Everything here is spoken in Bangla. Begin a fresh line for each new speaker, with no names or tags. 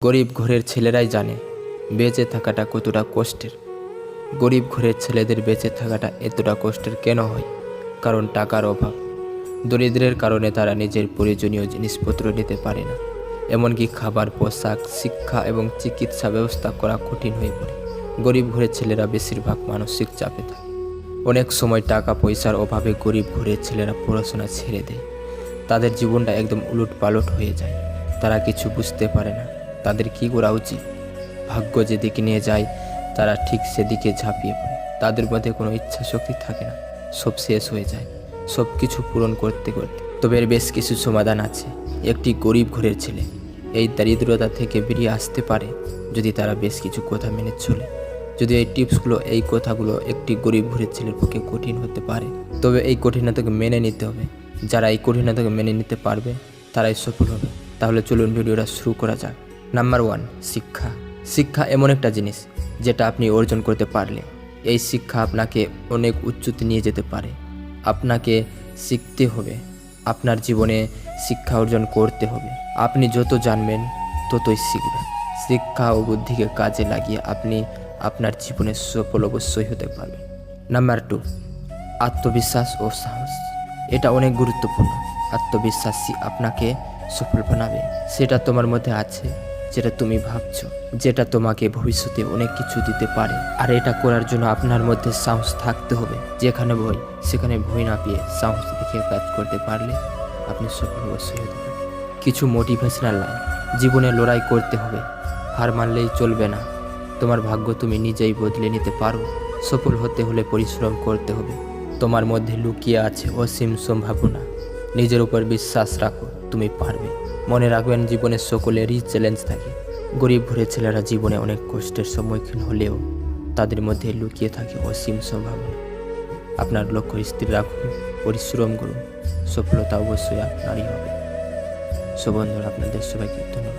গরিব ঘরের ছেলেরাই জানে বেঁচে থাকাটা কতটা কষ্টের। গরিব ঘরের ছেলেদের বেঁচে থাকাটা এতটা কষ্টের কেন হয়? কারণ টাকার অভাব। দরিদ্রের কারণে তারা নিজের প্রয়োজনীয় জিনিসপত্র নিতে পারে না, এমনকি খাবার, পোশাক, শিক্ষা এবং চিকিৎসা ব্যবস্থা করা কঠিন হয়ে পড়ে। গরিব ঘরের ছেলেরা বেশিরভাগ মানসিক চাপে থাকে। অনেক সময় টাকা পয়সার অভাবে গরিব ঘরের ছেলেরা পড়াশোনা ছেড়ে দেয়। তাদের জীবনটা একদম উলটপালট হয়ে যায়। তারা কিছু বুঝতে পারে না তাদের কী করা উচিত। ভাগ্য যেদিকে নিয়ে যায় তারা ঠিক সেদিকে ঝাঁপিয়ে পড়ে। তাদের মধ্যে কোনো ইচ্ছা শক্তি থাকে না, সব শেষ হয়ে যায় সব কিছু পূরণ করতে করতে। তবে এর বেশ কিছু সমাধান আছে। একটি গরিব ঘরের ছেলে এই দারিদ্রতা থেকে বেরিয়ে আসতে পারে যদি তারা বেশ কিছু কথা মেনে চলে। যদি এই টিপসগুলো, এই কথাগুলো একটি গরিব ঘরের ছেলের পক্ষে কঠিন হতে পারে, তবে এই কঠিনতাকে মেনে নিতে হবে। যারা এই কঠিনতাকে মেনে নিতে পারবে তারাই সফল হবে। তাহলে চলুন ভিডিওটা শুরু করা যাক। নাম্বার 1, শিক্ষা। শিক্ষা এমন একটা জিনিস যেটা আপনি অর্জন করতে পারলে এই শিক্ষা আপনাকে অনেক উচ্চতে নিয়ে যেতে পারে। আপনাকে শিখতে হবে, আপনার জীবনে শিক্ষা অর্জন করতে হবে। আপনি যত জানবেন ততই শিখবেন। শিক্ষা ও বুদ্ধিকে কাজে লাগিয়ে আপনি আপনার জীবনে সফল অবশ্যই হতে পারবেন। নাম্বার 2, আত্মবিশ্বাস ও সাহস। এটা অনেক গুরুত্বপূর্ণ। আত্মবিশ্বাসী আপনাকে সফল বানাবে। সেটা তোমার মধ্যে আছে, যেটা তুমি ভাবছো, যেটা তোমাকে ভবিষ্যতে অনেক কিছু দিতে পারে। আর এটা করার জন্য আপনার মধ্যে সাহস থাকতে হবে। যেখানে ভয় সেখানে ভয় না পেয়ে সাহস দেখে কাজ করতে পারলে আপনি সফল অবশ্যই হতে পারেন। কিছু মোটিভেশনাল লাইন। জীবনে লড়াই করতে হবে, হার মানলেই চলবে না। তোমার ভাগ্য তুমি নিজেই বদলে নিতে পারো। সফল হতে হলে পরিশ্রম করতে হবে। তোমার মধ্যে লুকিয়ে আছে অসীম সম্ভাবনা। নিজের উপর বিশ্বাস রাখো, তুমি পারবে। মনে রাখবেন, জীবনের সকলেরই চ্যালেঞ্জ থাকে। গরিব ঘরের ছেলেরা জীবনে অনেক কষ্টের সম্মুখীন হলেও তাদের মধ্যে লুকিয়ে থাকে অসীম সম্ভাবনা। আপনার লক্ষ্য স্থির রাখুন, পরিশ্রম করুন, সফলতা অবশ্যই আপনারই হবে। বন্ধুরা, আপনাদের সবাইকে ধন্যবাদ।